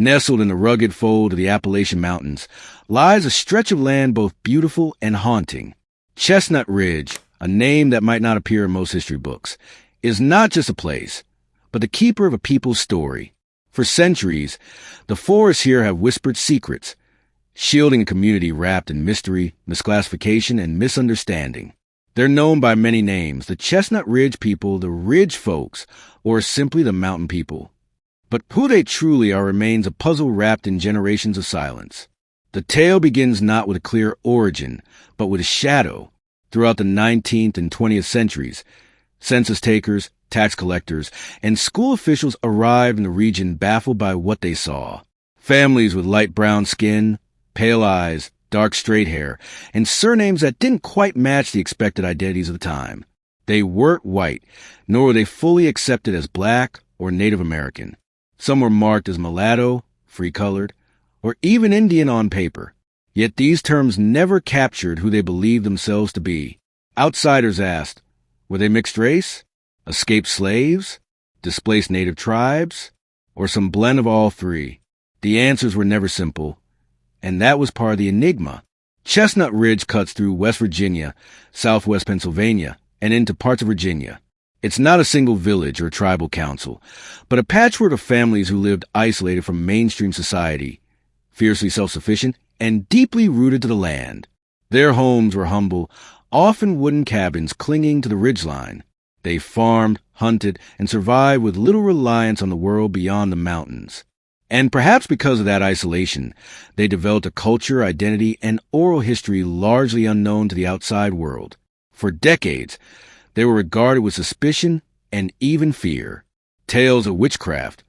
Nestled in the rugged fold of the Appalachian Mountains lies a stretch of land both beautiful and haunting. Chestnut Ridge, a name that might not appear in most history books, is not just a place, but the keeper of a people's story. For centuries, the forests here have whispered secrets, shielding a community wrapped in mystery, misclassification, and misunderstanding. They're known by many names: the Chestnut Ridge People, the Ridge Folks, or simply the Mountain People. But who they truly are remains a puzzle wrapped in generations of silence. The tale begins not with a clear origin, but with a shadow. Throughout the 19th and 20th centuries, census takers, tax collectors, and school officials arrived in the region baffled by what they saw. Families with light brown skin, pale eyes, dark straight hair, and surnames that didn't quite match the expected identities of the time. They weren't white, nor were they fully accepted as black or Native American. Some were marked as mulatto, free-colored, or even Indian on paper. Yet these terms never captured who they believed themselves to be. Outsiders asked, were they mixed race, escaped slaves, displaced native tribes, or some blend of all three? The answers were never simple, and that was part of the enigma. Chestnut Ridge cuts through West Virginia, southwest Pennsylvania, and into parts of Virginia. It's not a single village or tribal council, but a patchwork of families who lived isolated from mainstream society, fiercely self-sufficient, and deeply rooted to the land. Their homes were humble, often wooden cabins clinging to the ridgeline. They farmed, hunted, and survived with little reliance on the world beyond the mountains. And perhaps because of that isolation, they developed a culture, identity, and oral history largely unknown to the outside world. For decades, they were regarded with suspicion and even fear. Tales of witchcraft,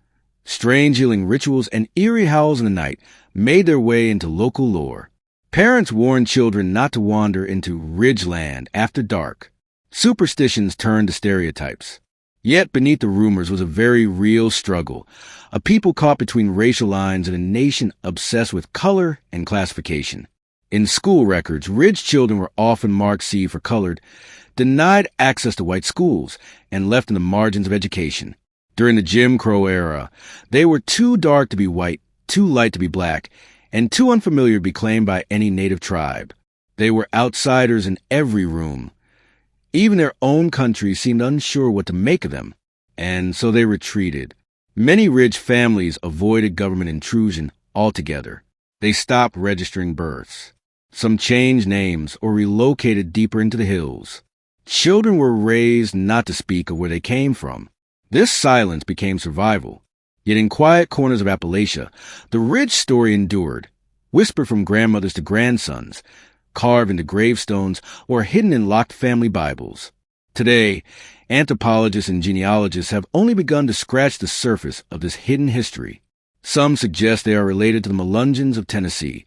strange healing rituals, and eerie howls in the night made their way into local lore. Parents warned children not to wander into Ridgeland after dark. Superstitions turned to stereotypes. Yet beneath the rumors was a very real struggle, a people caught between racial lines and a nation obsessed with color and classification. In school records, Ridge children were often marked C for colored, denied access to white schools, and left in the margins of education. During the Jim Crow era, they were too dark to be white, too light to be black, and too unfamiliar to be claimed by any native tribe. They were outsiders in every room. Even their own country seemed unsure what to make of them, and so they retreated. Many Ridge families avoided government intrusion altogether. They stopped registering births. Some changed names or relocated deeper into the hills. Children were raised not to speak of where they came from. This silence became survival. Yet in quiet corners of Appalachia, the Ridge story endured, whispered from grandmothers to grandsons, carved into gravestones, or hidden in locked family Bibles. Today, anthropologists and genealogists have only begun to scratch the surface of this hidden history. Some suggest they are related to the Melungeons of Tennessee,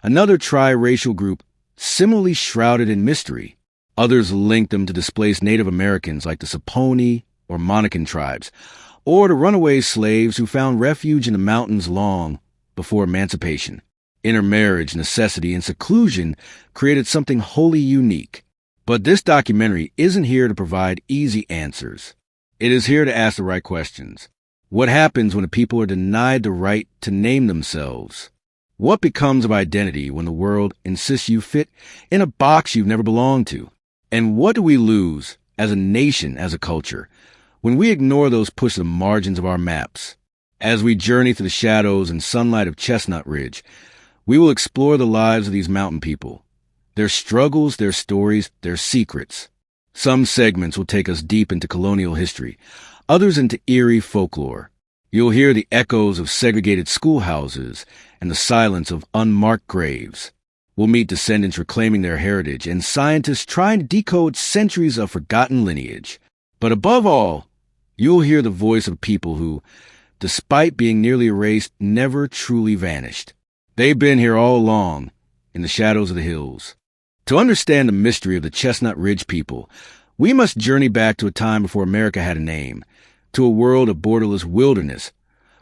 another tri-racial group similarly shrouded in mystery. Others link them to displaced Native Americans like the Saponi or Monacan tribes, or to runaway slaves who found refuge in the mountains long before emancipation. Intermarriage, necessity, and seclusion created something wholly unique. But this documentary isn't here to provide easy answers. It is here to ask the right questions. What happens when the people are denied the right to name themselves? What becomes of identity when the world insists you fit in a box you've never belonged to? And what do we lose as a nation, as a culture, when we ignore those pushed to the margins of our maps? As we journey through the shadows and sunlight of Chestnut Ridge, we will explore the lives of these mountain people, their struggles, their stories, their secrets. Some segments will take us deep into colonial history, others into eerie folklore. You'll hear the echoes of segregated schoolhouses and the silence of unmarked graves. We'll meet descendants reclaiming their heritage and scientists trying to decode centuries of forgotten lineage. But above all, you'll hear the voice of people who, despite being nearly erased, never truly vanished. They've been here all along, in the shadows of the hills. To understand the mystery of the Chestnut Ridge People, we must journey back to a time before America had a name, to a world of borderless wilderness,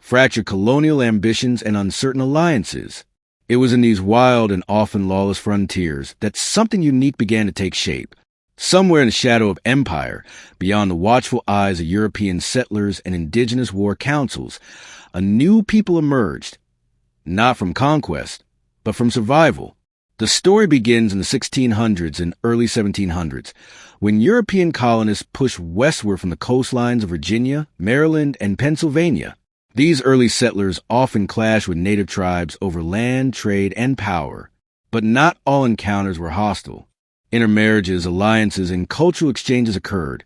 fractured colonial ambitions, and uncertain alliances. It was in these wild and often lawless frontiers that something unique began to take shape. Somewhere in the shadow of empire, beyond the watchful eyes of European settlers and indigenous war councils, a new people emerged, not from conquest, but from survival. The story begins in the 1600s and early 1700s, when European colonists pushed westward from the coastlines of Virginia, Maryland, and Pennsylvania. These early settlers often clashed with native tribes over land, trade, and power, but not all encounters were hostile. Intermarriages, alliances, and cultural exchanges occurred,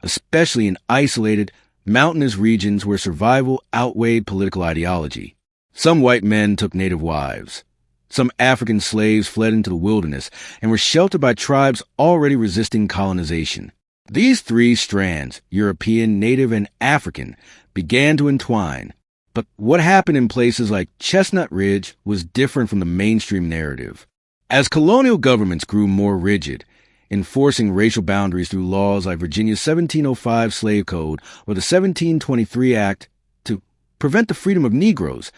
especially in isolated, mountainous regions where survival outweighed political ideology. Some white men took native wives. Some African slaves fled into the wilderness and were sheltered by tribes already resisting colonization. These three strands, European, Native, and African, began to entwine. But what happened in places like Chestnut Ridge was different from the mainstream narrative. As colonial governments grew more rigid, enforcing racial boundaries through laws like Virginia's 1705 Slave Code or the 1723 Act to prevent the freedom of Negroes,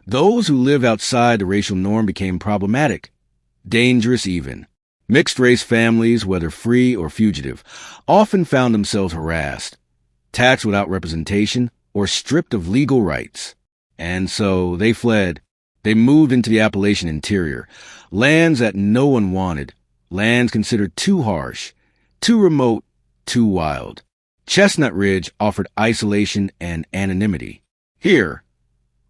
those who lived outside the racial norm became problematic, dangerous even. Mixed-race families, whether free or fugitive, often found themselves harassed, taxed without representation, or stripped of legal rights. And so they fled. They moved into the Appalachian interior, lands that no one wanted, lands considered too harsh, too remote, too wild. Chestnut Ridge offered isolation and anonymity. Here,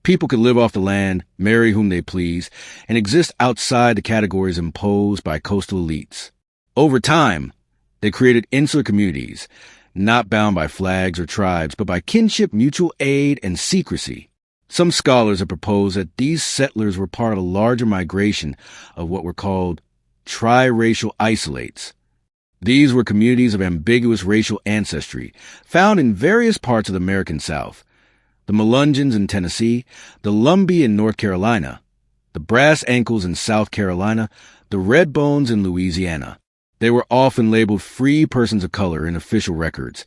people could live off the land, marry whom they please, and exist outside the categories imposed by coastal elites. Over time, they created insular communities, not bound by flags or tribes, but by kinship, mutual aid, and secrecy. Some scholars have proposed that these settlers were part of a larger migration of what were called triracial isolates. These were communities of ambiguous racial ancestry, found in various parts of the American South. The Melungeons in Tennessee, the Lumbee in North Carolina, the Brass Ankles in South Carolina, the Red Bones in Louisiana. They were often labeled free persons of color in official records,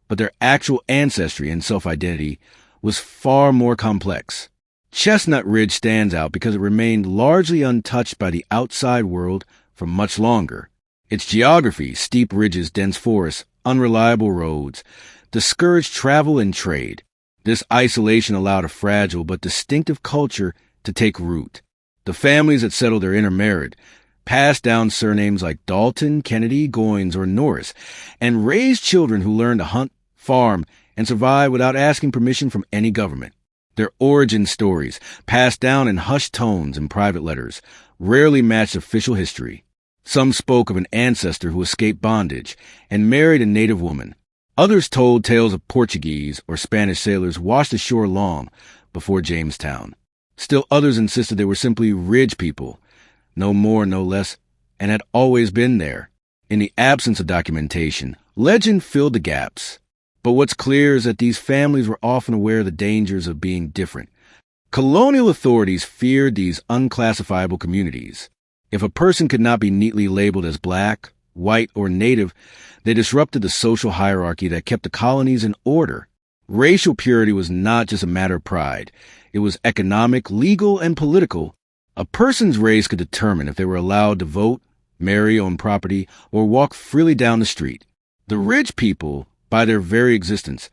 but their actual ancestry and self-identity was far more complex. Chestnut Ridge stands out because it remained largely untouched by the outside world for much longer. Its geography, steep ridges, dense forests, unreliable roads, discouraged travel and trade. This isolation allowed a fragile but distinctive culture to take root. The families that settled there intermarried, passed down surnames like Dalton, Kennedy, Goins, or Norris, and raised children who learned to hunt, farm, and survive without asking permission from any government. Their origin stories, passed down in hushed tones and private letters, rarely matched official history. Some spoke of an ancestor who escaped bondage and married a native woman. Others told tales of Portuguese or Spanish sailors washed ashore long before Jamestown. Still others insisted they were simply Ridge people, no more, no less, and had always been there. In the absence of documentation, legend filled the gaps. But what's clear is that these families were often aware of the dangers of being different. Colonial authorities feared these unclassifiable communities. If a person could not be neatly labeled as black, white, or native, they disrupted the social hierarchy that kept the colonies in order. Racial purity was not just a matter of pride. It was economic, legal, and political. A person's race could determine if they were allowed to vote, marry, own property, or walk freely down the street. The Ridge people, by their very existence,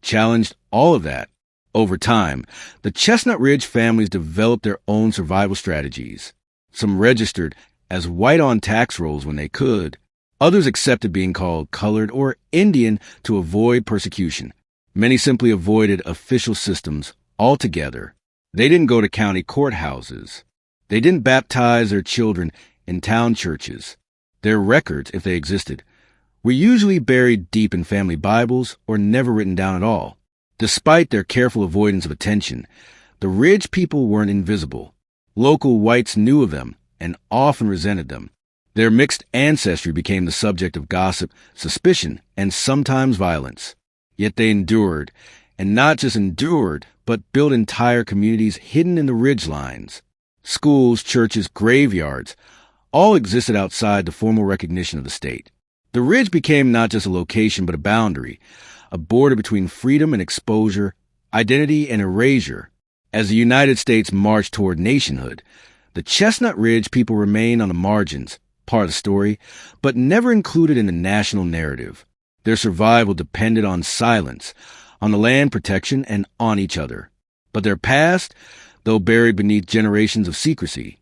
challenged all of that. Over time, the Chestnut Ridge families developed their own survival strategies. Some registered as white on tax rolls when they could. Others accepted being called colored or Indian to avoid persecution. Many simply avoided official systems altogether. They didn't go to county courthouses. They didn't baptize their children in town churches. Their records, if they existed, were usually buried deep in family Bibles or never written down at all. Despite their careful avoidance of attention, the Ridge people weren't invisible. Local whites knew of them and often resented them. Their mixed ancestry became the subject of gossip, suspicion, and sometimes violence. Yet they endured, and not just endured, but built entire communities hidden in the ridgelines. Schools, churches, graveyards, all existed outside the formal recognition of the state. The Ridge became not just a location but a boundary, a border between freedom and exposure, identity and erasure. As the United States marched toward nationhood, the Chestnut Ridge people remained on the margins, part of the story, but never included in the national narrative. Their survival depended on silence, on the land protection, and on each other. But their past, though buried beneath generations of secrecy,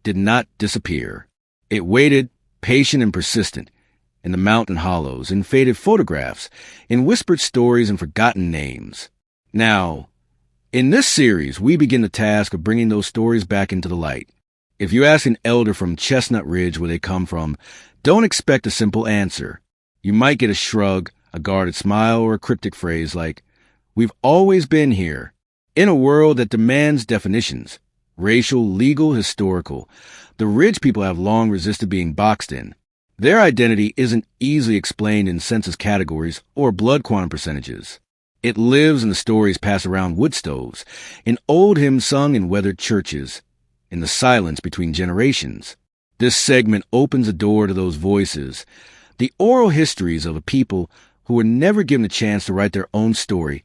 did not disappear. It waited, patient and persistent, in the mountain hollows, in faded photographs, in whispered stories and forgotten names. Now, in this series, we begin the task of bringing those stories back into the light. If you ask an elder from Chestnut Ridge where they come from, don't expect a simple answer. You might get a shrug, a guarded smile, or a cryptic phrase like, "We've always been here." In a world that demands definitions, racial, legal, historical, the Ridge people have long resisted being boxed in. Their identity isn't easily explained in census categories or blood quantum percentages. It lives in the stories passed around wood stoves, in old hymns sung in weathered churches, in the silence between generations. This segment opens a door to those voices, the oral histories of a people who were never given a chance to write their own story,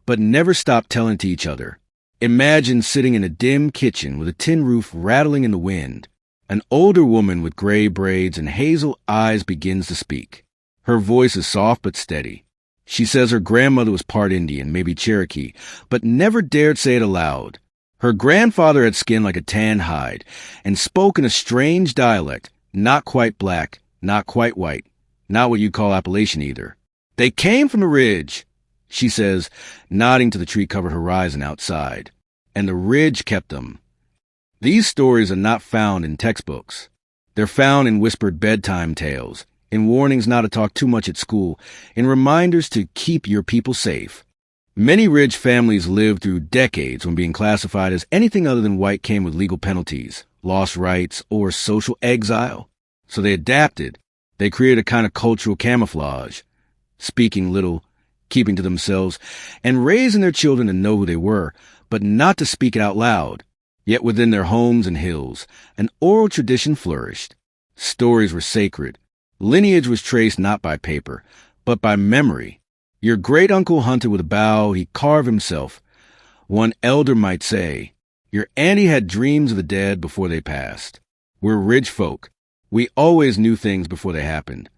but never stopped telling it to each other. Imagine sitting in a dim kitchen with a tin roof rattling in the wind. An older woman with gray braids and hazel eyes begins to speak. Her voice is soft but steady. She says her grandmother was part Indian, maybe Cherokee, but never dared say it aloud. Her grandfather had skin like a tan hide and spoke in a strange dialect, not quite black, not quite white, not what you call Appalachian either. They came from the ridge, she says, nodding to the tree-covered horizon outside. And the ridge kept them. These stories are not found in textbooks. They're found in whispered bedtime tales, in warnings not to talk too much at school, in reminders to keep your people safe. Many Ridge families lived through decades when being classified as anything other than white came with legal penalties, lost rights, or social exile. So they adapted. They created a kind of cultural camouflage, speaking little, keeping to themselves, and raising their children to know who they were, but not to speak it out loud. Yet within their homes and hills, an oral tradition flourished. Stories were sacred. Lineage was traced not by paper, but by memory. Your great-uncle hunted with a bow he carved himself. One elder might say, your auntie had dreams of the dead before they passed. We're Ridge folk. We always knew things before they happened.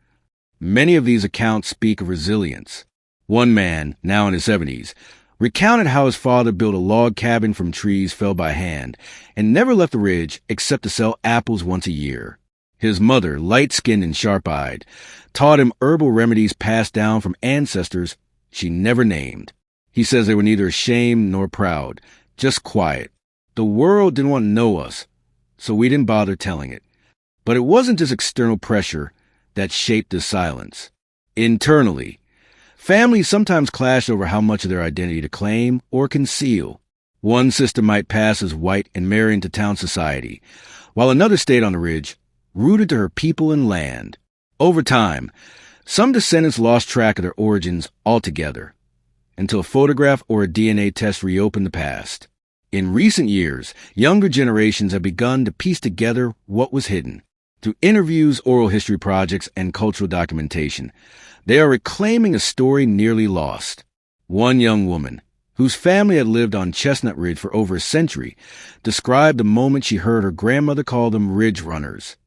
Many of these accounts speak of resilience. One man, now in his 70s, recounted how his father built a log cabin from trees felled by hand and never left the ridge except to sell apples once a year. His mother, light-skinned and sharp-eyed, taught him herbal remedies passed down from ancestors she never named. He says they were neither ashamed nor proud, just quiet. The world didn't want to know us, so we didn't bother telling it. But it wasn't just external pressure that shaped this silence. Internally, families sometimes clashed over how much of their identity to claim or conceal. One sister might pass as white and marry into town society, while another stayed on the ridge, rooted to her people and land. Over time, some descendants lost track of their origins altogether, until a photograph or a DNA test reopened the past. In recent years, younger generations have begun to piece together what was hidden. Through interviews, oral history projects, and cultural documentation, they are reclaiming a story nearly lost. One young woman, whose family had lived on Chestnut Ridge for over a century, described the moment she heard her grandmother call them Ridge Runners.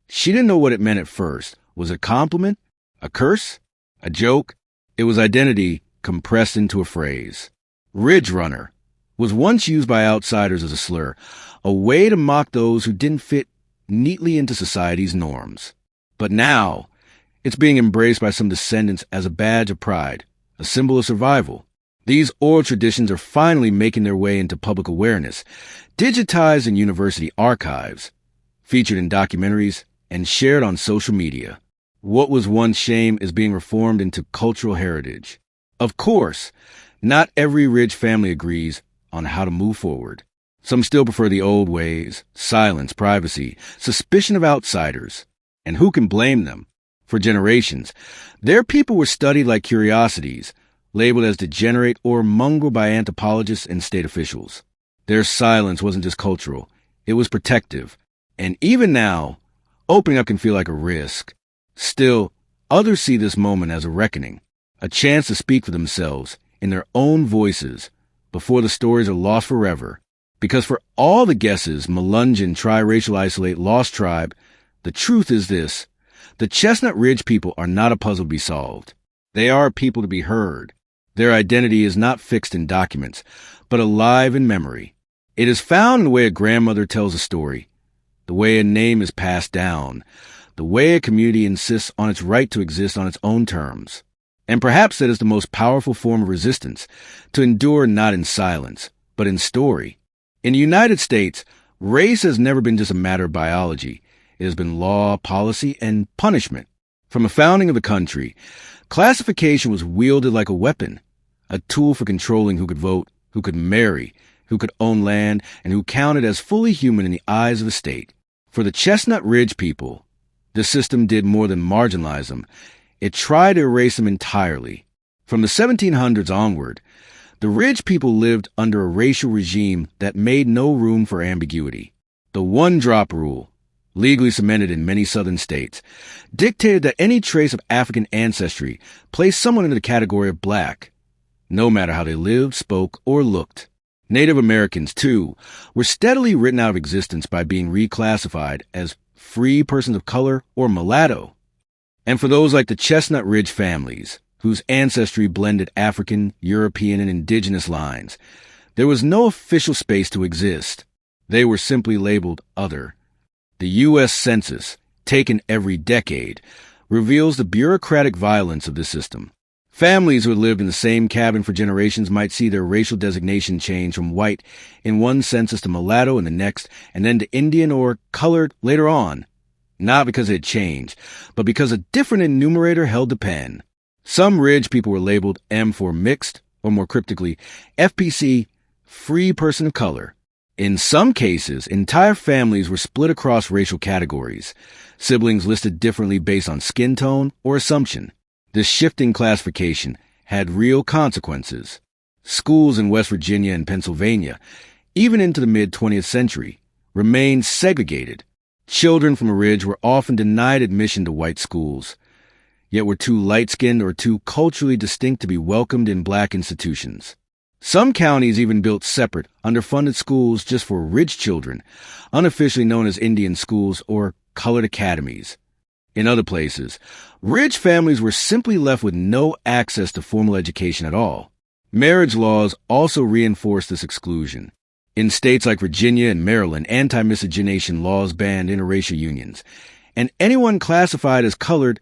She didn't know what it meant at first. Was it a compliment? A curse? A joke? It was identity compressed into a phrase. Ridge Runner was once used by outsiders as a slur, a way to mock those who didn't fit neatly into society's norms. But now, it's being embraced by some descendants as a badge of pride, a symbol of survival. These oral traditions are finally making their way into public awareness, digitized in university archives, featured in documentaries, and shared on social media. What was once shame is being reformed into cultural heritage. Of course, not every Ridge family agrees on how to move forward. Some still prefer the old ways, silence, privacy, suspicion of outsiders. And who can blame them? For generations, their people were studied like curiosities, labeled as degenerate or mongrel by anthropologists and state officials. Their silence wasn't just cultural, it was protective. And even now, opening up can feel like a risk. Still, others see this moment as a reckoning, a chance to speak for themselves in their own voices before the stories are lost forever. Because for all the guesses, Melungeon, triracial isolate, lost tribe, the truth is this: the Chestnut Ridge people are not a puzzle to be solved. They are a people to be heard. Their identity is not fixed in documents, but alive in memory. It is found in the way a grandmother tells a story, the way a name is passed down, the way a community insists on its right to exist on its own terms. And perhaps that is the most powerful form of resistance, to endure not in silence, but in story. In the United States, race has never been just a matter of biology. It has been law, policy, and punishment. From the founding of the country, classification was wielded like a weapon, a tool for controlling who could vote, who could marry, who could own land, and who counted as fully human in the eyes of the state. For the Chestnut Ridge people, the system did more than marginalize them. It tried to erase them entirely. From the 1700s onward, the Ridge people lived under a racial regime that made no room for ambiguity. The one-drop rule, legally cemented in many southern states, dictated that any trace of African ancestry placed someone into the category of black, no matter how they lived, spoke, or looked. Native Americans, too, were steadily written out of existence by being reclassified as free persons of color or mulatto. And for those like the Chestnut Ridge families, whose ancestry blended African, European, and indigenous lines, there was no official space to exist. They were simply labeled other. The U.S. Census, taken every decade, reveals the bureaucratic violence of this system. Families who had lived in the same cabin for generations might see their racial designation change from white in one census to mulatto in the next, and then to Indian or colored later on. Not because it had changed, but because a different enumerator held the pen. Some Ridge people were labeled M for mixed, or more cryptically, FPC, free person of color. In some cases, entire families were split across racial categories, siblings listed differently based on skin tone or assumption. This shifting classification had real consequences. Schools in West Virginia and Pennsylvania, even into the mid-20th century, remained segregated. Children from a Ridge were often denied admission to white schools, yet were too light-skinned or too culturally distinct to be welcomed in black institutions. Some counties even built separate, underfunded schools just for Ridge children, unofficially known as Indian schools or colored academies. In other places, Ridge families were simply left with no access to formal education at all. Marriage laws also reinforced this exclusion. In states like Virginia and Maryland, anti-miscegenation laws banned interracial unions, and anyone classified as colored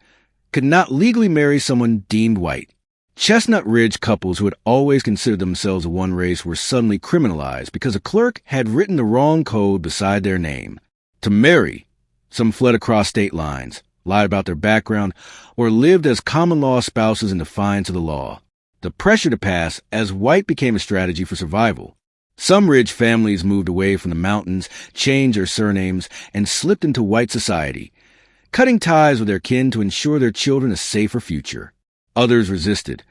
could not legally marry someone deemed white. Chestnut Ridge couples who had always considered themselves of one race were suddenly criminalized because a clerk had written the wrong code beside their name. To marry, some fled across state lines, lied about their background, or lived as common-law spouses in defiance of the law. The pressure to pass as white became a strategy for survival. Some Ridge families moved away from the mountains, changed their surnames, and slipped into white society, cutting ties with their kin to ensure their children a safer future. Others resisted,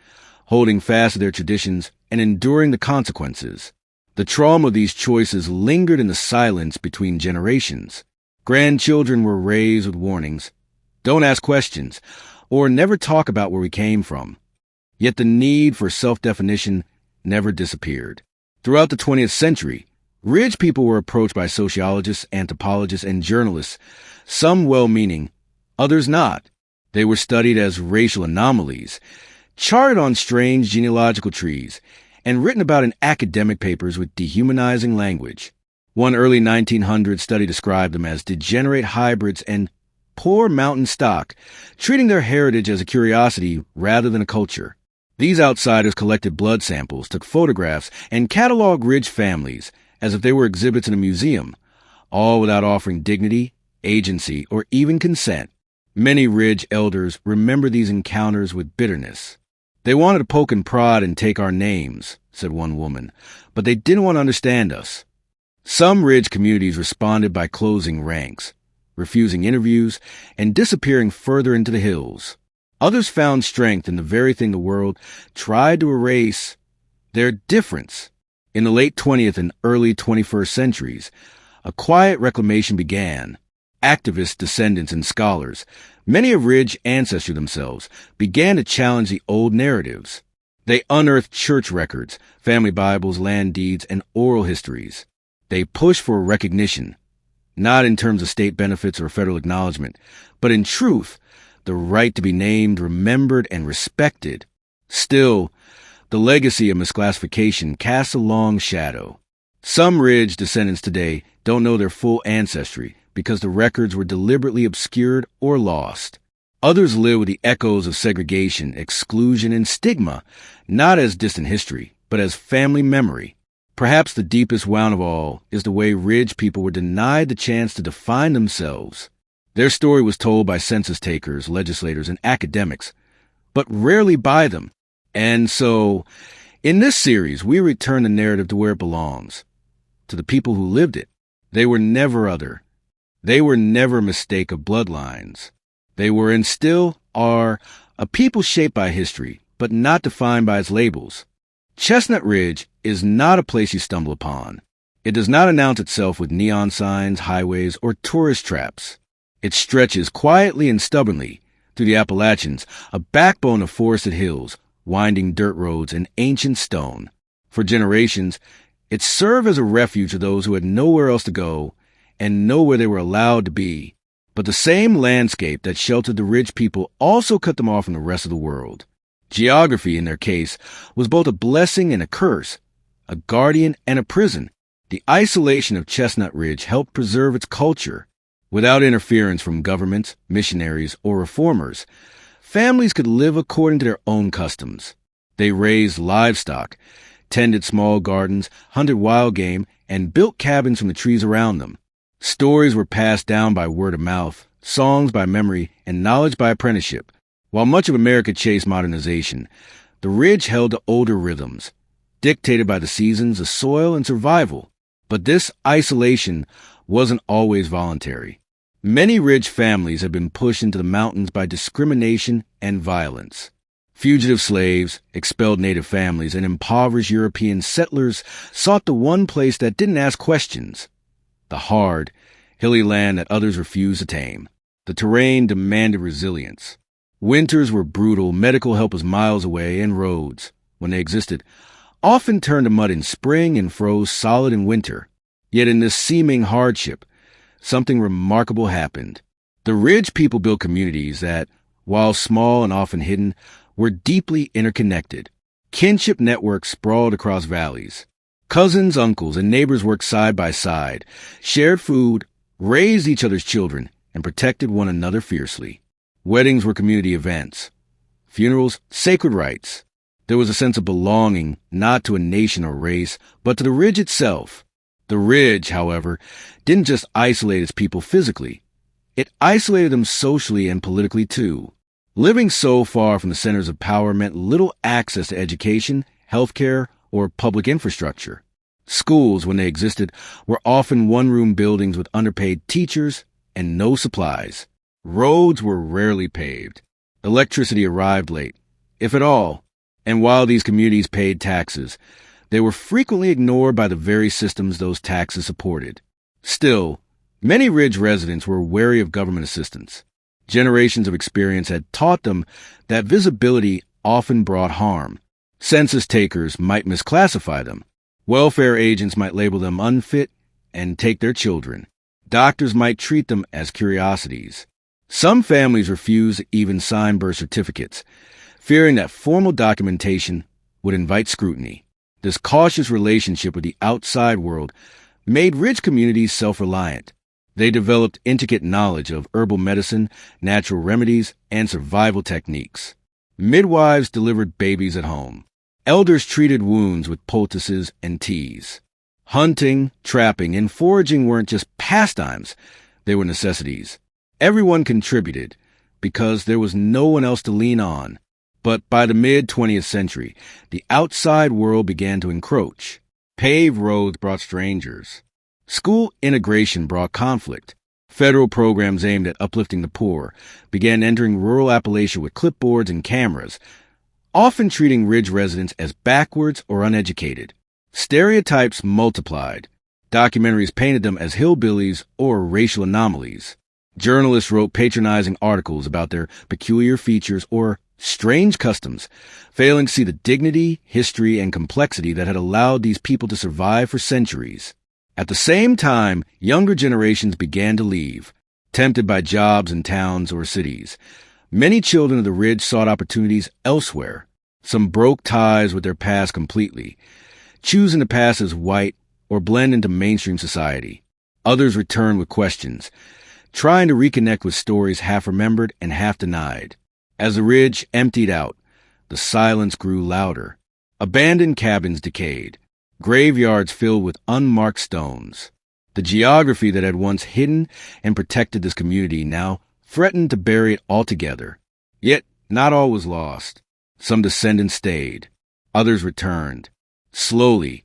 holding fast to their traditions and enduring the consequences. The trauma of these choices lingered in the silence between generations. Grandchildren were raised with warnings, don't ask questions, or never talk about where we came from. Yet the need for self-definition never disappeared. Throughout the 20th century, Ridge people were approached by sociologists, anthropologists, and journalists, some well-meaning, others not. They were studied as racial anomalies, charted on strange genealogical trees, and written about in academic papers with dehumanizing language. One early 1900 study described them as degenerate hybrids and poor mountain stock, treating their heritage as a curiosity rather than a culture. These outsiders collected blood samples, took photographs, and cataloged Ridge families as if they were exhibits in a museum, all without offering dignity, agency, or even consent. Many Ridge elders remember these encounters with bitterness. They wanted to poke and prod and take our names, said one woman, but they didn't want to understand us. Some Ridge communities responded by closing ranks, refusing interviews, and disappearing further into the hills. Others found strength in the very thing the world tried to erase, their difference. In the late 20th and early 21st centuries, a quiet reclamation began. Activists, descendants, and scholars, many of Ridge ancestry themselves, began to challenge the old narratives. They unearthed church records, family Bibles, land deeds, and oral histories. They pushed for recognition, not in terms of state benefits or federal acknowledgement, but in truth, the right to be named, remembered, and respected. Still, the legacy of misclassification casts a long shadow. Some Ridge descendants today don't know their full ancestry because the records were deliberately obscured or lost. Others live with the echoes of segregation, exclusion, and stigma, not as distant history, but as family memory. Perhaps the deepest wound of all is the way Ridge people were denied the chance to define themselves. Their story was told by census takers, legislators, and academics, but rarely by them. And so, in this series, we return the narrative to where it belongs, to the people who lived it. They were never other. They were never a mistake of bloodlines. They were and still are a people shaped by history, but not defined by its labels. Chestnut Ridge is not a place you stumble upon. It does not announce itself with neon signs, highways, or tourist traps. It stretches quietly and stubbornly through the Appalachians, a backbone of forested hills, winding dirt roads, and ancient stone. For generations, it served as a refuge to those who had nowhere else to go and nowhere they were allowed to be. But the same landscape that sheltered the Ridge people also cut them off from the rest of the world. Geography, in their case, was both a blessing and a curse, a guardian and a prison. The isolation of Chestnut Ridge helped preserve its culture. Without interference from governments, missionaries, or reformers, families could live according to their own customs. They raised livestock, tended small gardens, hunted wild game, and built cabins from the trees around them. Stories were passed down by word of mouth, songs by memory, and knowledge by apprenticeship. While much of America chased modernization, the Ridge held to older rhythms, dictated by the seasons, the soil, and survival. But this isolation wasn't always voluntary. Many Ridge families had been pushed into the mountains by discrimination and violence. Fugitive slaves, expelled native families, and impoverished European settlers sought the one place that didn't ask questions. The hard, hilly land that others refused to tame. The terrain demanded resilience. Winters were brutal, medical help was miles away, and roads, when they existed, often turned to mud in spring and froze solid in winter. Yet in this seeming hardship, something remarkable happened. The Ridge people built communities that, while small and often hidden, were deeply interconnected. Kinship networks sprawled across valleys. Cousins, uncles, and neighbors worked side by side, shared food, raised each other's children, and protected one another fiercely. Weddings were community events. Funerals, sacred rites. There was a sense of belonging, not to a nation or race, but to the Ridge itself. The Ridge, however, didn't just isolate its people physically. It isolated them socially and politically, too. Living so far from the centers of power meant little access to education, healthcare, or public infrastructure. Schools, when they existed, were often one-room buildings with underpaid teachers and no supplies. Roads were rarely paved. Electricity arrived late, if at all, and while these communities paid taxes, they were frequently ignored by the very systems those taxes supported. Still, many Ridge residents were wary of government assistance. Generations of experience had taught them that visibility often brought harm. Census takers might misclassify them. Welfare agents might label them unfit and take their children. Doctors might treat them as curiosities. Some families refused to even sign birth certificates, fearing that formal documentation would invite scrutiny. This cautious relationship with the outside world made Ridge communities self-reliant. They developed intricate knowledge of herbal medicine, natural remedies, and survival techniques. Midwives delivered babies at home. Elders treated wounds with poultices and teas. Hunting, trapping, and foraging weren't just pastimes, they were necessities. Everyone contributed because there was no one else to lean on. But by the mid-20th century, the outside world began to encroach. Paved roads brought strangers. School integration brought conflict. Federal programs aimed at uplifting the poor began entering rural Appalachia with clipboards and cameras, often treating Ridge residents as backwards or uneducated. Stereotypes multiplied. Documentaries painted them as hillbillies or racial anomalies. Journalists wrote patronizing articles about their peculiar features or strange customs, failing to see the dignity, history, and complexity that had allowed these people to survive for centuries. At the same time, younger generations began to leave, tempted by jobs in towns or cities. Many children of the Ridge sought opportunities elsewhere. Some broke ties with their past completely, choosing to pass as white or blend into mainstream society. Others returned with questions, trying to reconnect with stories half remembered and half denied. As the ridge emptied out, the silence grew louder. Abandoned cabins decayed, graveyards filled with unmarked stones. The geography that had once hidden and protected this community now threatened to bury it altogether. Yet not all was lost. Some descendants stayed. Others returned. Slowly,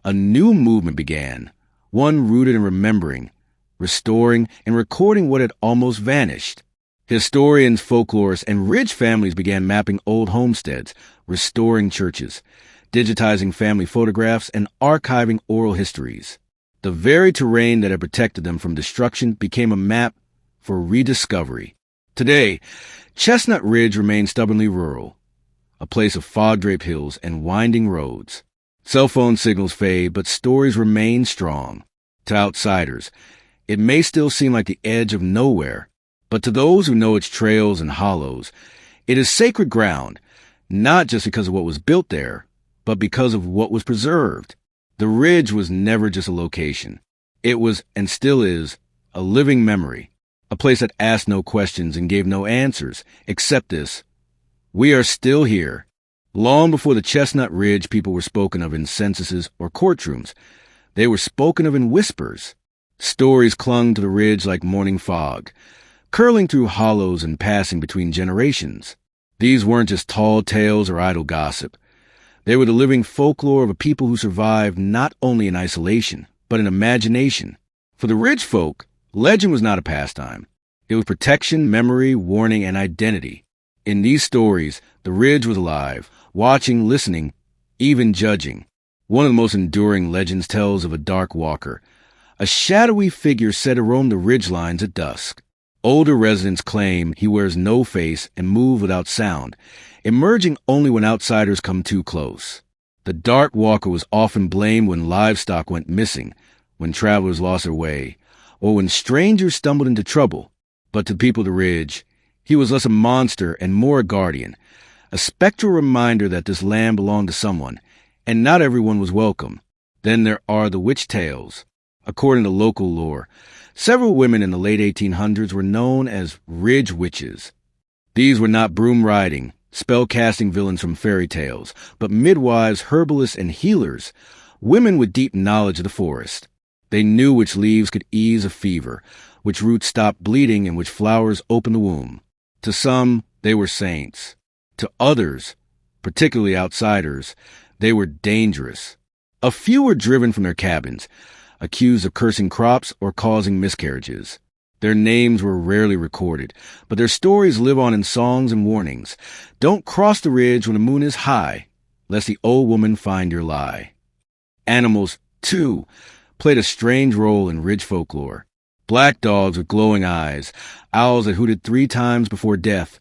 a new movement began, one rooted in remembering, restoring, and recording what had almost vanished. Historians, folklorists, and ridge families began mapping old homesteads, restoring churches, digitizing family photographs, and archiving oral histories. The very terrain that had protected them from destruction became a map for rediscovery. Today, Chestnut Ridge remains stubbornly rural, a place of fog-draped hills and winding roads. Cell phone signals fade, but stories remain strong. To outsiders, it may still seem like the edge of nowhere, but to those who know its trails and hollows, it is sacred ground, not just because of what was built there, but because of what was preserved. The ridge was never just a location. It was, and still is, a living memory, a place that asked no questions and gave no answers, except this: we are still here. Long before the Chestnut Ridge people were spoken of in censuses or courtrooms, they were spoken of in whispers. Stories clung to the ridge like morning fog, curling through hollows and passing between generations. These weren't just tall tales or idle gossip. They were the living folklore of a people who survived not only in isolation, but in imagination. For the ridge folk, legend was not a pastime. It was protection, memory, warning, and identity. In these stories, the ridge was alive, watching, listening, even judging. One of the most enduring legends tells of a dark walker, a shadowy figure said to roam the ridgelines at dusk. Older residents claim he wears no face and moves without sound, emerging only when outsiders come too close. The dark walker was often blamed when livestock went missing, when travelers lost their way, or when strangers stumbled into trouble. But to people of the ridge, he was less a monster and more a guardian, a spectral reminder that this land belonged to someone, and not everyone was welcome. Then there are the witch tales. According to local lore, several women in the late 1800s were known as ridge witches. These were not broom-riding, spell-casting villains from fairy tales, but midwives, herbalists, and healers, women with deep knowledge of the forest. They knew which leaves could ease a fever, which roots stopped bleeding, and which flowers opened the womb. To some, they were saints. To others, particularly outsiders, they were dangerous. A few were driven from their cabins, accused of cursing crops or causing miscarriages. Their names were rarely recorded, but their stories live on in songs and warnings. Don't cross the ridge when the moon is high, lest the old woman find your lie. Animals, too, played a strange role in ridge folklore. Black dogs with glowing eyes, owls that hooted 3 times before death,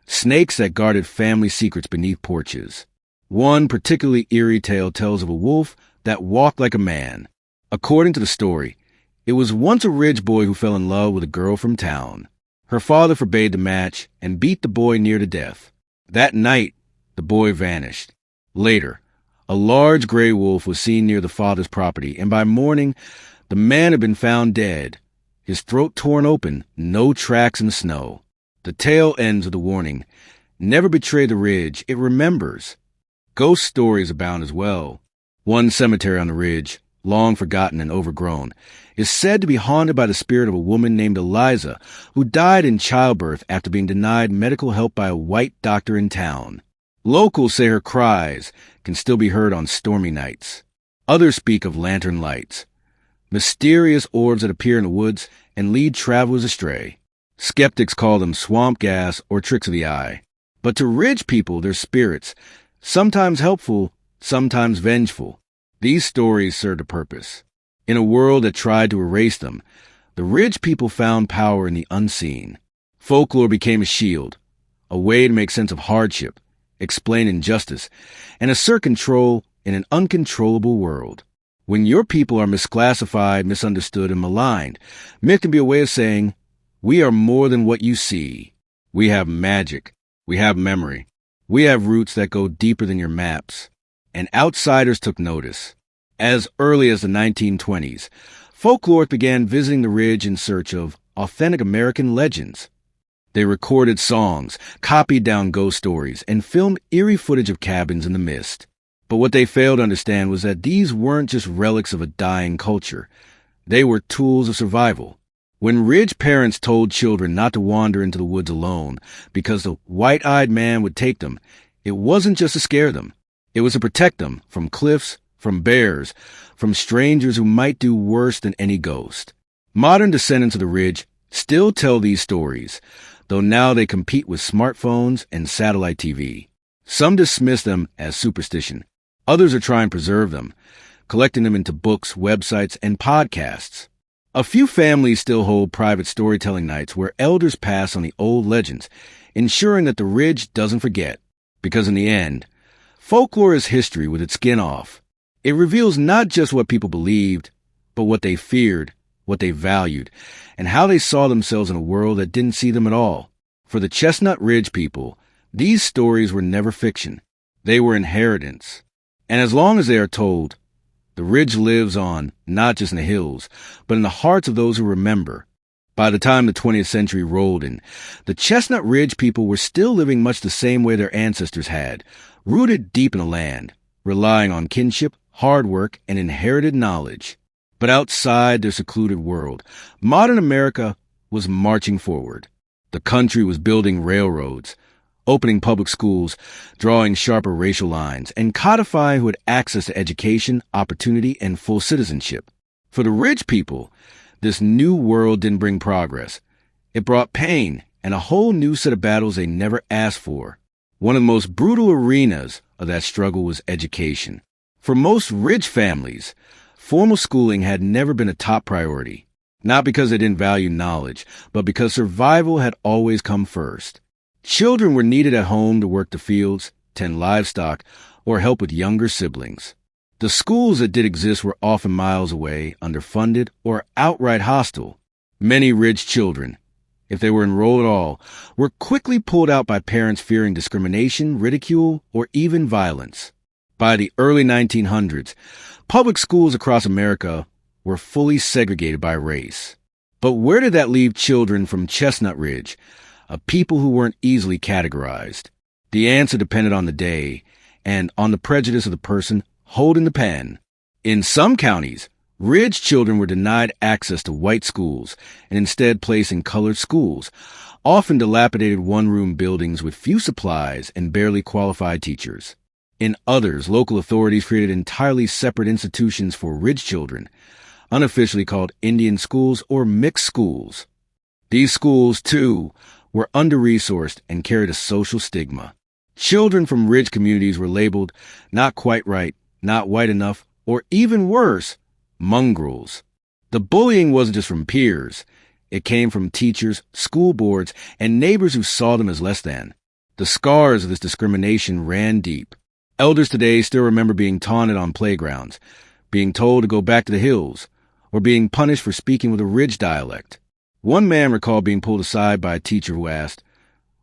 snakes that guarded family secrets beneath porches. One particularly eerie tale tells of a wolf that walked like a man. According to the story, it was once a ridge boy who fell in love with a girl from town. Her father forbade the match and beat the boy near to death. That night, the boy vanished. Later, a large gray wolf was seen near the father's property, and by morning, the man had been found dead, his throat torn open, no tracks in the snow. The tale ends with a warning: never betray the ridge, it remembers. Ghost stories abound as well. One cemetery on the ridge, long forgotten and overgrown, is said to be haunted by the spirit of a woman named Eliza, who died in childbirth after being denied medical help by a white doctor in town. Locals say her cries can still be heard on stormy nights. Others speak of lantern lights, mysterious orbs that appear in the woods and lead travelers astray. Skeptics call them swamp gas or tricks of the eye. But to ridge people, they're spirits, sometimes helpful, sometimes vengeful. These stories served a purpose. In a world that tried to erase them, the ridge people found power in the unseen. Folklore became a shield, a way to make sense of hardship, explain injustice, and assert control in an uncontrollable world. When your people are misclassified, misunderstood, and maligned, myth can be a way of saying, we are more than what you see. We have magic. We have memory. We have roots that go deeper than your maps. And outsiders took notice. As early as the 1920s, folklorists began visiting the ridge in search of authentic American legends. They recorded songs, copied down ghost stories, and filmed eerie footage of cabins in the mist. But what they failed to understand was that these weren't just relics of a dying culture. They were tools of survival. When ridge parents told children not to wander into the woods alone because the white-eyed man would take them, it wasn't just to scare them. It was to protect them from cliffs, from bears, from strangers who might do worse than any ghost. Modern descendants of the ridge still tell these stories, though now they compete with smartphones and satellite TV. Some dismiss them as superstition. Others are trying to preserve them, collecting them into books, websites, and podcasts. A few families still hold private storytelling nights where elders pass on the old legends, ensuring that the ridge doesn't forget. Because in the end, folklore is history with its skin off. It reveals not just what people believed, but what they feared, what they valued, and how they saw themselves in a world that didn't see them at all. For the Chestnut Ridge people, these stories were never fiction. They were inheritance. And as long as they are told, the ridge lives on, not just in the hills, but in the hearts of those who remember. By the time the 20th century rolled in, the Chestnut Ridge people were still living much the same way their ancestors had, rooted deep in the land, relying on kinship, hard work, and inherited knowledge. But outside their secluded world, modern America was marching forward. The country was building railroads, opening public schools, drawing sharper racial lines, and codifying who had access to education, opportunity, and full citizenship. For the Ridge people, this new world didn't bring progress. It brought pain and a whole new set of battles they never asked for. One of the most brutal arenas of that struggle was education. For most Ridge families, formal schooling had never been a top priority, not because they didn't value knowledge, but because survival had always come first. Children were needed at home to work the fields, tend livestock, or help with younger siblings. The schools that did exist were often miles away, underfunded, or outright hostile. Many Ridge children, if they were enrolled at all, were quickly pulled out by parents fearing discrimination, ridicule, or even violence. By the early 1900s, public schools across America were fully segregated by race. But where did that leave children from Chestnut Ridge, a people who weren't easily categorized? The answer depended on the day and on the prejudice of the person holding the pen. In some counties, Ridge children were denied access to white schools and instead placed in colored schools, often dilapidated one-room buildings with few supplies and barely qualified teachers. In others, local authorities created entirely separate institutions for Ridge children, unofficially called Indian schools or mixed schools. These schools, too, were under-resourced and carried a social stigma. Children from Ridge communities were labeled not quite right, not white enough, or even worse, mongrels. The bullying wasn't just from peers. It came from teachers, school boards, and neighbors who saw them as less than. The scars of this discrimination ran deep. Elders today still remember being taunted on playgrounds, being told to go back to the hills, or being punished for speaking with a Ridge dialect. One man recalled being pulled aside by a teacher who asked,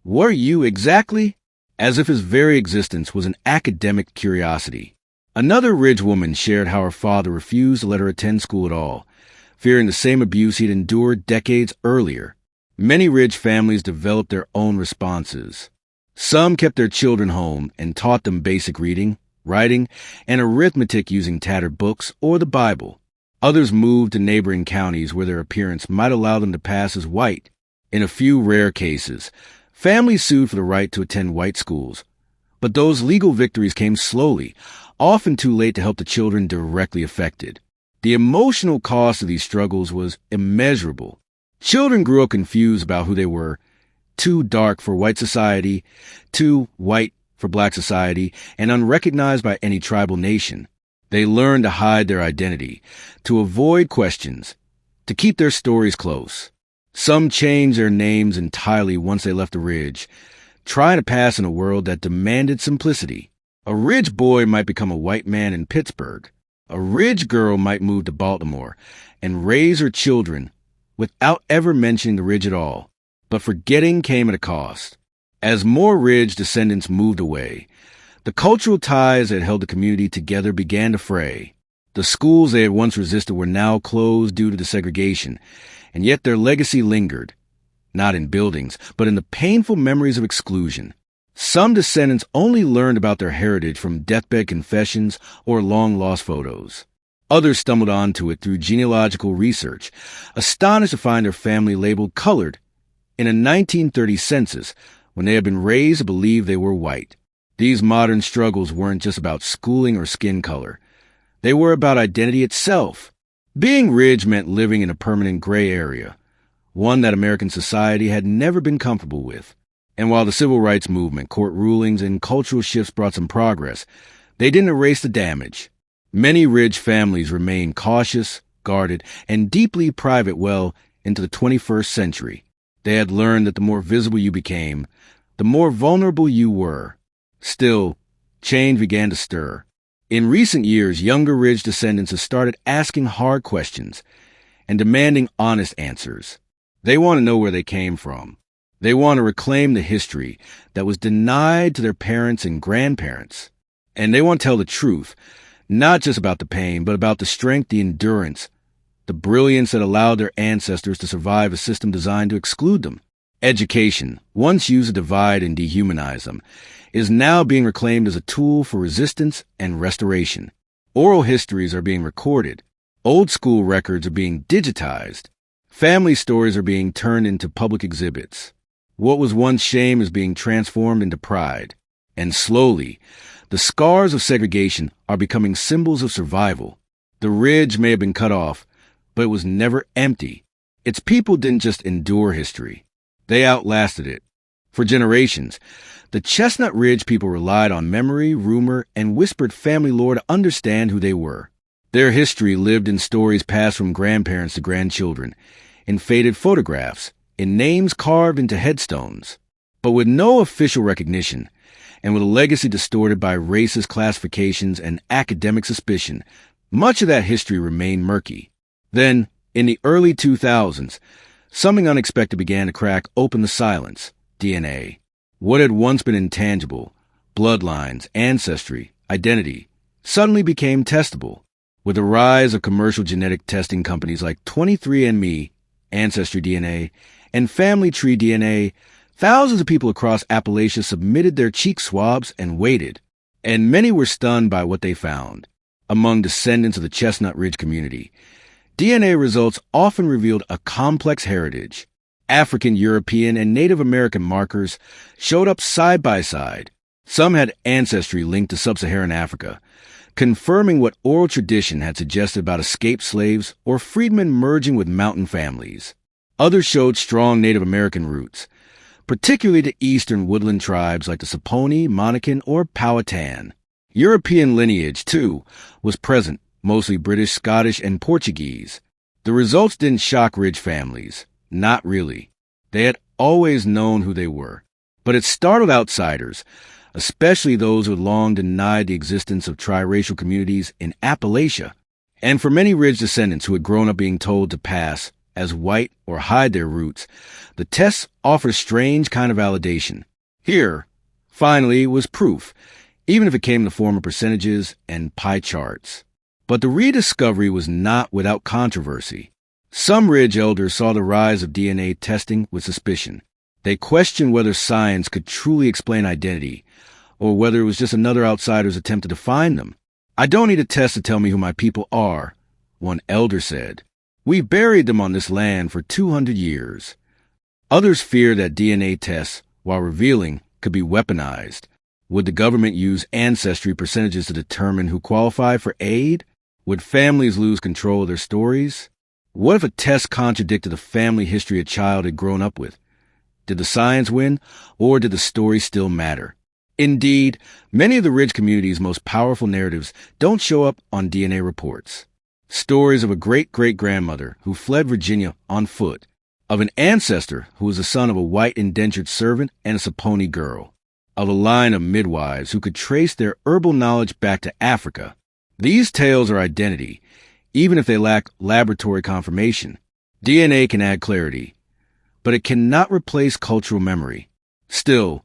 "What are you exactly?" as if his very existence was an academic curiosity. Another Ridge woman shared how her father refused to let her attend school at all, fearing the same abuse he'd endured decades earlier. Many Ridge families developed their own responses. Some kept their children home and taught them basic reading, writing, and arithmetic using tattered books or the Bible. Others moved to neighboring counties where their appearance might allow them to pass as white. In a few rare cases, families sued for the right to attend white schools. But those legal victories came slowly, often too late to help the children directly affected. The emotional cost of these struggles was immeasurable. Children grew up confused about who they were, too dark for white society, too white for black society, and unrecognized by any tribal nation. They learned to hide their identity, to avoid questions, to keep their stories close. Some changed their names entirely once they left the Ridge, trying to pass in a world that demanded simplicity. A Ridge boy might become a white man in Pittsburgh. A Ridge girl might move to Baltimore and raise her children without ever mentioning the Ridge at all. But forgetting came at a cost. As more Ridge descendants moved away, the cultural ties that held the community together began to fray. The schools they had once resisted were now closed due to the segregation, and yet their legacy lingered, not in buildings, but in the painful memories of exclusion. Some descendants only learned about their heritage from deathbed confessions or long-lost photos. Others stumbled onto it through genealogical research, astonished to find their family labeled colored in a 1930 census when they had been raised to believe they were white. These modern struggles weren't just about schooling or skin color. They were about identity itself. Being Ridge meant living in a permanent gray area, one that American society had never been comfortable with. And while the civil rights movement, court rulings, and cultural shifts brought some progress, they didn't erase the damage. Many Ridge families remained cautious, guarded, and deeply private well into the 21st century. They had learned that the more visible you became, the more vulnerable you were. Still, change began to stir. In recent years, younger Ridge descendants have started asking hard questions and demanding honest answers. They want to know where they came from. They want to reclaim the history that was denied to their parents and grandparents. And they want to tell the truth, not just about the pain, but about the strength, the endurance, the brilliance that allowed their ancestors to survive a system designed to exclude them. Education, once used to divide and dehumanize them, is now being reclaimed as a tool for resistance and restoration. Oral histories are being recorded. Old school records are being digitized. Family stories are being turned into public exhibits. What was once shame is being transformed into pride. And slowly, the scars of segregation are becoming symbols of survival. The Ridge may have been cut off, but it was never empty. Its people didn't just endure history. They outlasted it. For generations, the Chestnut Ridge people relied on memory, rumor, and whispered family lore to understand who they were. Their history lived in stories passed from grandparents to grandchildren, in faded photographs, in names carved into headstones. But with no official recognition, and with a legacy distorted by racist classifications and academic suspicion, much of that history remained murky. Then, in the early 2000s, something unexpected began to crack open the silence. DNA. What had once been intangible, bloodlines, ancestry, identity, suddenly became testable. With the rise of commercial genetic testing companies like 23andMe, Ancestry DNA, and Family Tree DNA, thousands of people across Appalachia submitted their cheek swabs and waited. And many were stunned by what they found. Among descendants of the Chestnut Ridge community, DNA results often revealed a complex heritage. African, European, and Native American markers showed up side by side. Some had ancestry linked to sub-Saharan Africa, confirming what oral tradition had suggested about escaped slaves or freedmen merging with mountain families. Others showed strong Native American roots, particularly to eastern woodland tribes like the Saponi, Monacan, or Powhatan. European lineage, too, was present, mostly British, Scottish, and Portuguese. The results didn't shock Ridge families. Not really. They had always known who they were. But it startled outsiders, especially those who had long denied the existence of triracial communities in Appalachia. And for many Ridge descendants who had grown up being told to pass as white or hide their roots, the tests offered a strange kind of validation. Here, finally, was proof, even if it came in the form of percentages and pie charts. But the rediscovery was not without controversy. Some Ridge elders saw the rise of DNA testing with suspicion. They questioned whether science could truly explain identity, or whether it was just another outsider's attempt to define them. "I don't need a test to tell me who my people are," one elder said. "We buried them on this land for 200 years. Others feared that DNA tests, while revealing, could be weaponized. Would the government use ancestry percentages to determine who qualified for aid? Would families lose control of their stories? What if a test contradicted the family history a child had grown up with? Did the science win, or did the story still matter? Indeed, many of the Ridge community's most powerful narratives don't show up on DNA reports. Stories of a great-great-grandmother who fled Virginia on foot, of an ancestor who was the son of a white indentured servant and a Saponi girl, of a line of midwives who could trace their herbal knowledge back to Africa. These tales are identity, even if they lack laboratory confirmation. DNA can add clarity, but it cannot replace cultural memory. Still,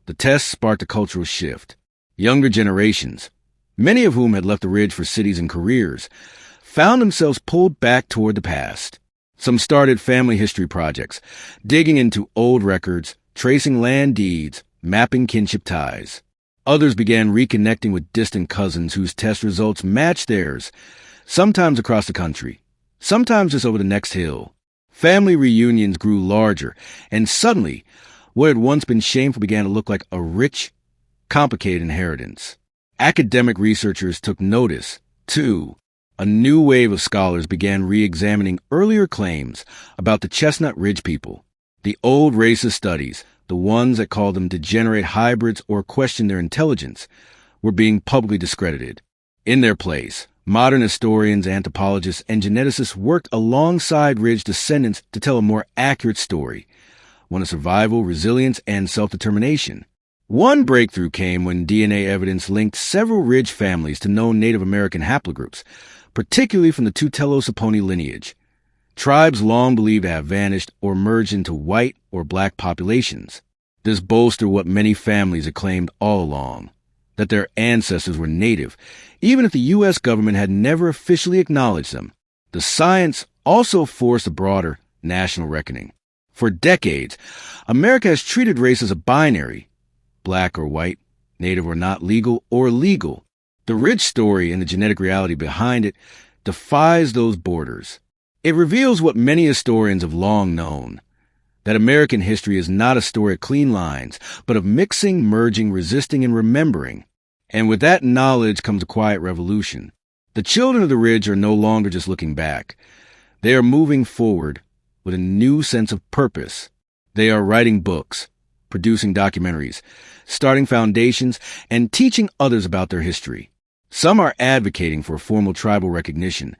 the test sparked a cultural shift. Younger generations, many of whom had left the ridge for cities and careers, found themselves pulled back toward the past. Some started family history projects, digging into old records, tracing land deeds, mapping kinship ties. Others began reconnecting with distant cousins whose test results matched theirs, sometimes across the country, sometimes just over the next hill. Family reunions grew larger, and suddenly, what had once been shameful began to look like a rich, complicated inheritance. Academic researchers took notice, too. A new wave of scholars began re-examining earlier claims about the Chestnut Ridge People. The old racist studies, the ones that called them degenerate hybrids or questioned their intelligence, were being publicly discredited. In their place, modern historians, anthropologists, and geneticists worked alongside Ridge descendants to tell a more accurate story, one of survival, resilience, and self-determination. One breakthrough came when DNA evidence linked several Ridge families to known Native American haplogroups, particularly from the Tutelo-Saponi lineage, tribes long believed to have vanished or merged into white or black populations. This bolstered what many families had claimed all along, that their ancestors were native, even if the U.S. government had never officially acknowledged them. The science also forced a broader national reckoning. For decades, America has treated race as a binary, black or white, native or not, legal or illegal. The Ridge story and the genetic reality behind it defies those borders. It reveals what many historians have long known, that American history is not a story of clean lines, but of mixing, merging, resisting, and remembering. And with that knowledge comes a quiet revolution. The children of the Ridge are no longer just looking back. They are moving forward with a new sense of purpose. They are writing books, producing documentaries, starting foundations, and teaching others about their history. Some are advocating for formal tribal recognition,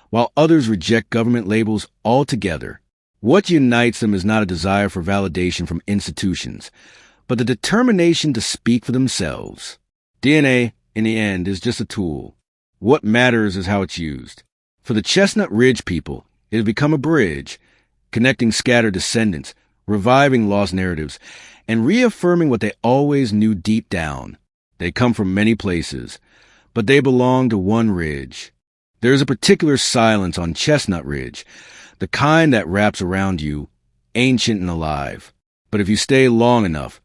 while others reject government labels altogether. What unites them is not a desire for validation from institutions, but the determination to speak for themselves. DNA, in the end, is just a tool. What matters is how it's used. For the Chestnut Ridge People, it has become a bridge, connecting scattered descendants, reviving lost narratives, and reaffirming what they always knew deep down. They come from many places, but they belong to one ridge. There is a particular silence on Chestnut Ridge, the kind that wraps around you, ancient and alive. But if you stay long enough,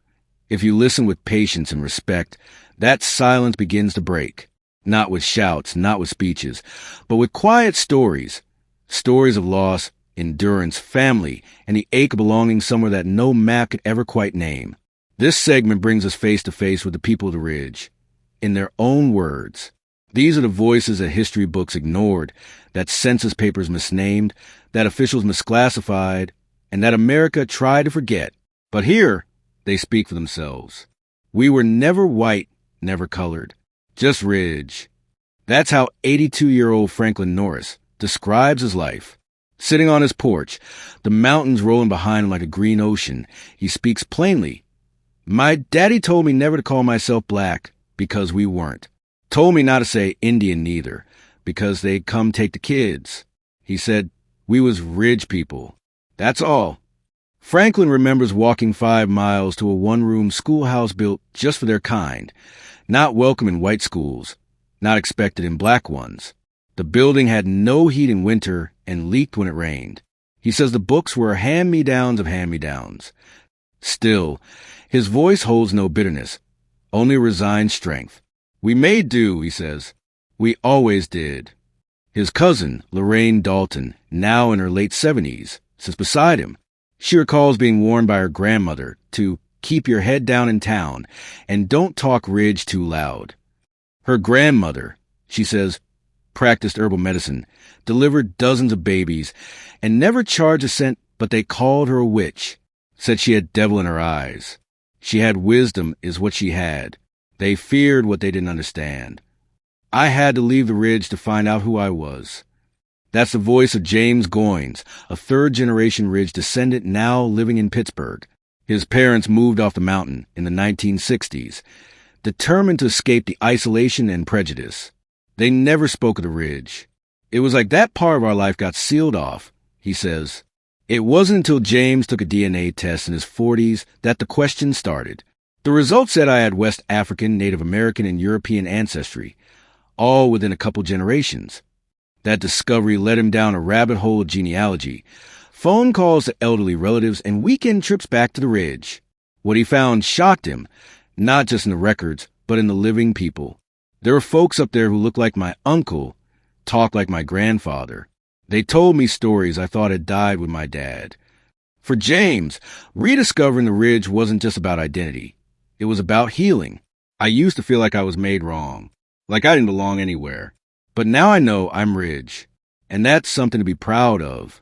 if you listen with patience and respect, that silence begins to break. Not with shouts, not with speeches, but with quiet stories. Stories of loss, endurance, family, and the ache of belonging somewhere that no map could ever quite name. This segment brings us face to face with the people of the Ridge. In their own words, these are the voices that history books ignored, that census papers misnamed, that officials misclassified, and that America tried to forget. But here, they speak for themselves. We were never white, never colored, just Ridge. That's how 82-year-old Franklin Norris describes his life. Sitting on his porch, the mountains rolling behind him like a green ocean, he speaks plainly. My daddy told me never to call myself black, because we weren't. Told me not to say Indian neither, because they'd come take the kids. He said, we was Ridge people. That's all. Franklin remembers walking 5 miles to a one-room schoolhouse built just for their kind, not welcome in white schools, not expected in black ones. The building had no heat in winter and leaked when it rained. He says the books were hand-me-downs of hand-me-downs. Still, his voice holds no bitterness, only resigned strength. We made do, he says. We always did. His cousin, Lorraine Dalton, now in her late 70s, sits beside him. She recalls being warned by her grandmother to keep your head down in town and don't talk Ridge too loud. Her grandmother, she says, practiced herbal medicine, delivered dozens of babies, and never charged a cent, but they called her a witch, said she had devil in her eyes. She had wisdom is what she had. They feared what they didn't understand. I had to leave the Ridge to find out who I was. That's the voice of James Goins, a third-generation Ridge descendant now living in Pittsburgh. His parents moved off the mountain in the 1960s, determined to escape the isolation and prejudice. They never spoke of the Ridge. It was like that part of our life got sealed off, he says. It wasn't until James took a DNA test in his 40s that the question started. The results said I had West African, Native American, and European ancestry, all within a couple generations. That discovery led him down a rabbit hole of genealogy, phone calls to elderly relatives, and weekend trips back to the ridge. What he found shocked him, not just in the records, but in the living people. There were folks up there who looked like my uncle, talked like my grandfather. They told me stories I thought had died with my dad. For James, rediscovering the ridge wasn't just about identity. It was about healing. I used to feel like I was made wrong, like I didn't belong anywhere. But now I know I'm ridge, and that's something to be proud of.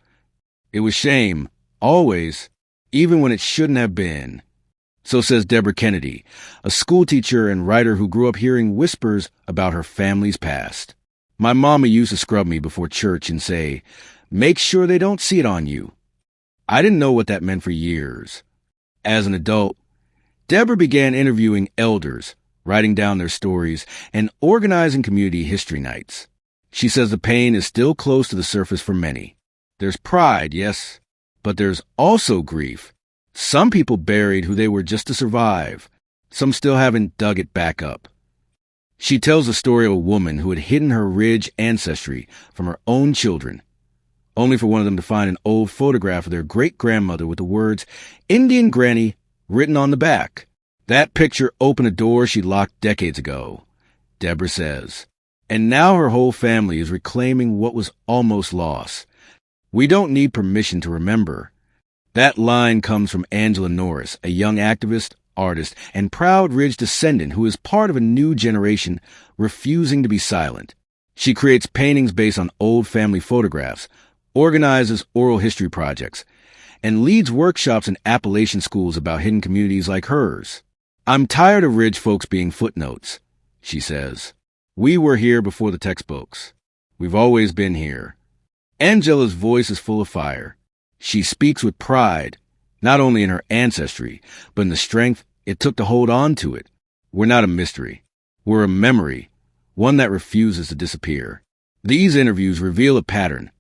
It was shame, always, even when it shouldn't have been. So says Deborah Kennedy, a schoolteacher and writer who grew up hearing whispers about her family's past. My mama used to scrub me before church and say, "Make sure they don't see it on you." I didn't know what that meant for years. As an adult, Deborah began interviewing elders, writing down their stories, and organizing community history nights. She says the pain is still close to the surface for many. There's pride, yes, but there's also grief. Some people buried who they were just to survive. Some still haven't dug it back up. She tells the story of a woman who had hidden her ridge ancestry from her own children, only for one of them to find an old photograph of their great-grandmother with the words, "Indian Granny," written on the back. That picture opened a door she locked decades ago, Deborah says. And now her whole family is reclaiming what was almost lost. We don't need permission to remember. That line comes from Angela Norris, a young activist, artist, and proud Ridge descendant who is part of a new generation refusing to be silent. She creates paintings based on old family photographs, organizes oral history projects, and leads workshops in Appalachian schools about hidden communities like hers. "I'm tired of Ridge folks being footnotes," she says. "We were here before the textbooks. We've always been here." Angela's voice is full of fire. She speaks with pride, not only in her ancestry, but in the strength it took to hold on to it. We're not a mystery. We're a memory, one that refuses to disappear. These interviews reveal a pattern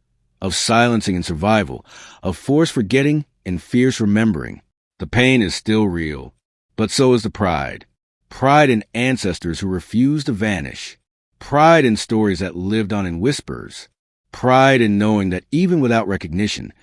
of silencing and survival, of forced forgetting and fierce remembering. The pain is still real, but so is the pride. Pride in ancestors who refuse to vanish. Pride in stories that lived on in whispers. Pride in knowing that even without recognition,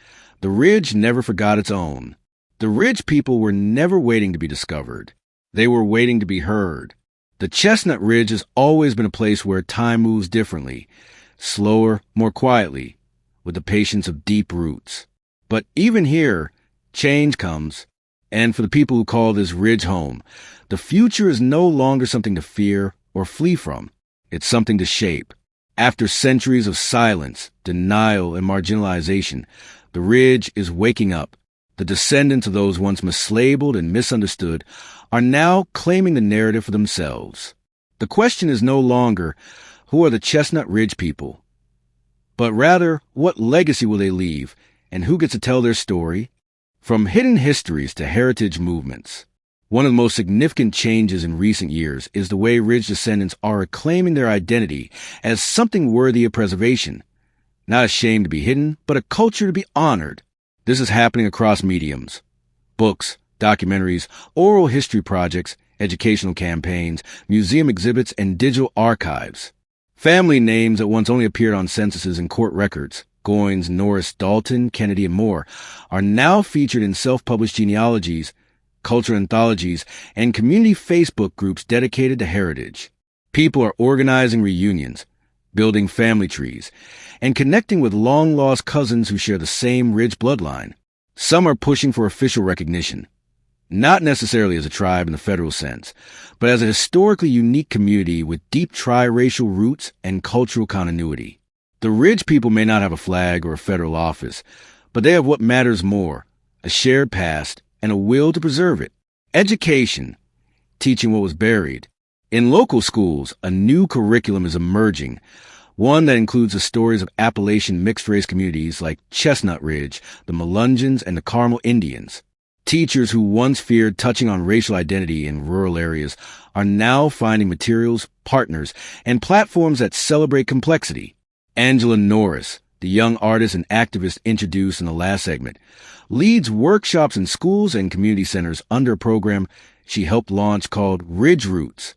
the Ridge never forgot its own. The Ridge people were never waiting to be discovered. They were waiting to be heard. The Chestnut Ridge has always been a place where time moves differently, slower, more quietly, with the patience of deep roots. But even here, change comes. And for the people who call this ridge home, the future is no longer something to fear or flee from. It's something to shape. After centuries of silence, denial, and marginalization, the ridge is waking up. The descendants of those once mislabeled and misunderstood are now claiming the narrative for themselves. The question is no longer, who are the Chestnut Ridge people? But rather, what legacy will they leave, and who gets to tell their story? From hidden histories to heritage movements, one of the most significant changes in recent years is the way Ridge descendants are reclaiming their identity as something worthy of preservation. Not a shame to be hidden, but a culture to be honored. This is happening across mediums: books, documentaries, oral history projects, educational campaigns, museum exhibits, and digital archives. Family names that once only appeared on censuses and court records, Goins, Norris, Dalton, Kennedy, and more, are now featured in self-published genealogies, culture anthologies, and community Facebook groups dedicated to heritage. People are organizing reunions, building family trees, and connecting with long-lost cousins who share the same Ridge bloodline. Some are pushing for official recognition, not necessarily as a tribe in the federal sense, but as a historically unique community with deep tri-racial roots and cultural continuity. The Ridge people may not have a flag or a federal office, but they have what matters more: a shared past and a will to preserve it. Education, teaching what was buried. In local schools, a new curriculum is emerging, one that includes the stories of Appalachian mixed-race communities like Chestnut Ridge, the Melungeons, and the Carmel Indians. Teachers who once feared touching on racial identity in rural areas are now finding materials, partners, and platforms that celebrate complexity. Angela Norris, the young artist and activist introduced in the last segment, leads workshops in schools and community centers under a program she helped launch called Ridge Roots.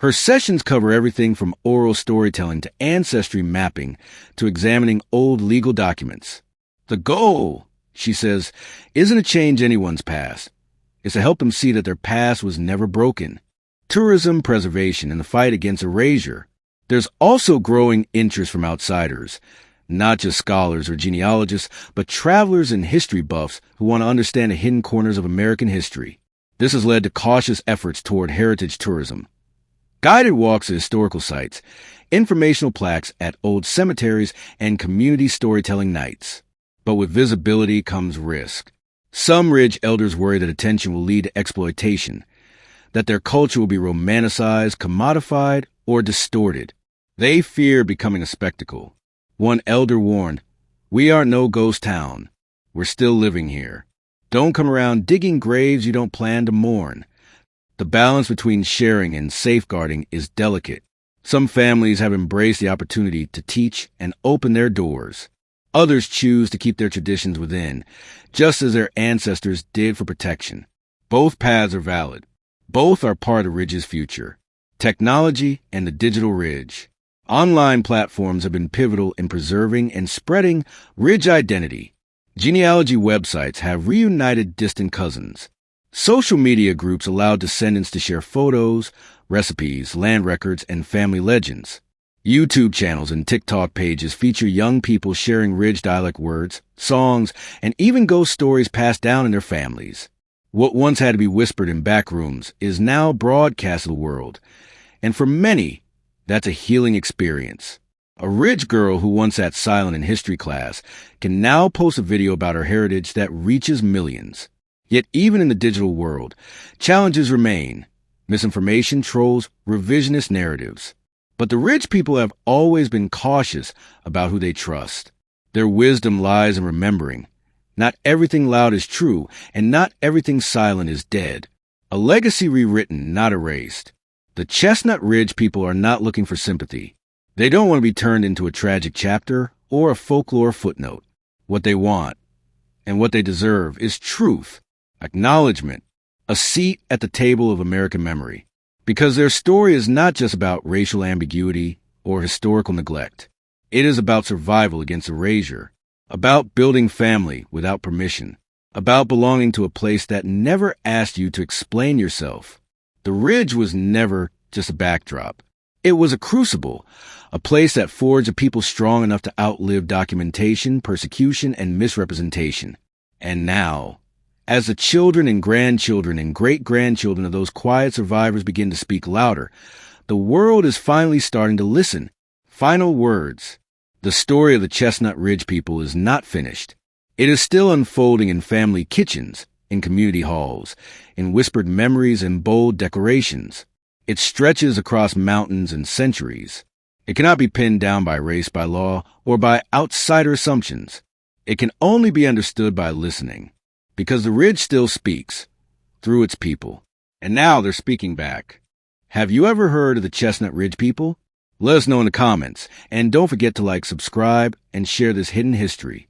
Her sessions cover everything from oral storytelling to ancestry mapping to examining old legal documents. The goal, she says, isn't to change anyone's past. It's to help them see that their past was never broken. Tourism preservation and the fight against erasure. There's also growing interest from outsiders, not just scholars or genealogists, but travelers and history buffs who want to understand the hidden corners of American history. This has led to cautious efforts toward heritage tourism. Guided walks at historical sites, informational plaques at old cemeteries, and community storytelling nights. But with visibility comes risk. Some ridge elders worry that attention will lead to exploitation, that their culture will be romanticized, commodified, or distorted. They fear becoming a spectacle. One elder warned, "We are no ghost town. We're still living here. Don't come around digging graves you don't plan to mourn." The balance between sharing and safeguarding is delicate. Some families have embraced the opportunity to teach and open their doors. Others choose to keep their traditions within, just as their ancestors did for protection. Both paths are valid. Both are part of Ridge's future. Technology and the digital Ridge. Online platforms have been pivotal in preserving and spreading Ridge identity. Genealogy websites have reunited distant cousins. Social media groups allow descendants to share photos, recipes, land records, and family legends. YouTube channels and TikTok pages feature young people sharing Ridge dialect words, songs, and even ghost stories passed down in their families. What once had to be whispered in back rooms is now broadcast to the world, and for many, that's a healing experience. A Ridge girl who once sat silent in history class can now post a video about her heritage that reaches millions. Yet even in the digital world, challenges remain. Misinformation, trolls, revisionist narratives. But the Ridge people have always been cautious about who they trust. Their wisdom lies in remembering. Not everything loud is true, and not everything silent is dead. A legacy rewritten, not erased. The Chestnut Ridge people are not looking for sympathy. They don't want to be turned into a tragic chapter or a folklore footnote. What they want, and what they deserve, is truth, acknowledgement, a seat at the table of American memory. Because their story is not just about racial ambiguity or historical neglect. It is about survival against erasure, about building family without permission, about belonging to a place that never asked you to explain yourself. The Ridge was never just a backdrop. It was a crucible, a place that forged a people strong enough to outlive documentation, persecution, and misrepresentation. And now, as the children and grandchildren and great-grandchildren of those quiet survivors begin to speak louder, the world is finally starting to listen. Final words. The story of the Chestnut Ridge people is not finished. It is still unfolding in family kitchens, in community halls, in whispered memories and bold decorations. It stretches across mountains and centuries. It cannot be pinned down by race, by law, or by outsider assumptions. It can only be understood by listening, because the Ridge still speaks, through its people. And now they're speaking back. Have you ever heard of the Chestnut Ridge people? Let us know in the comments, and don't forget to like, subscribe, and share this hidden history.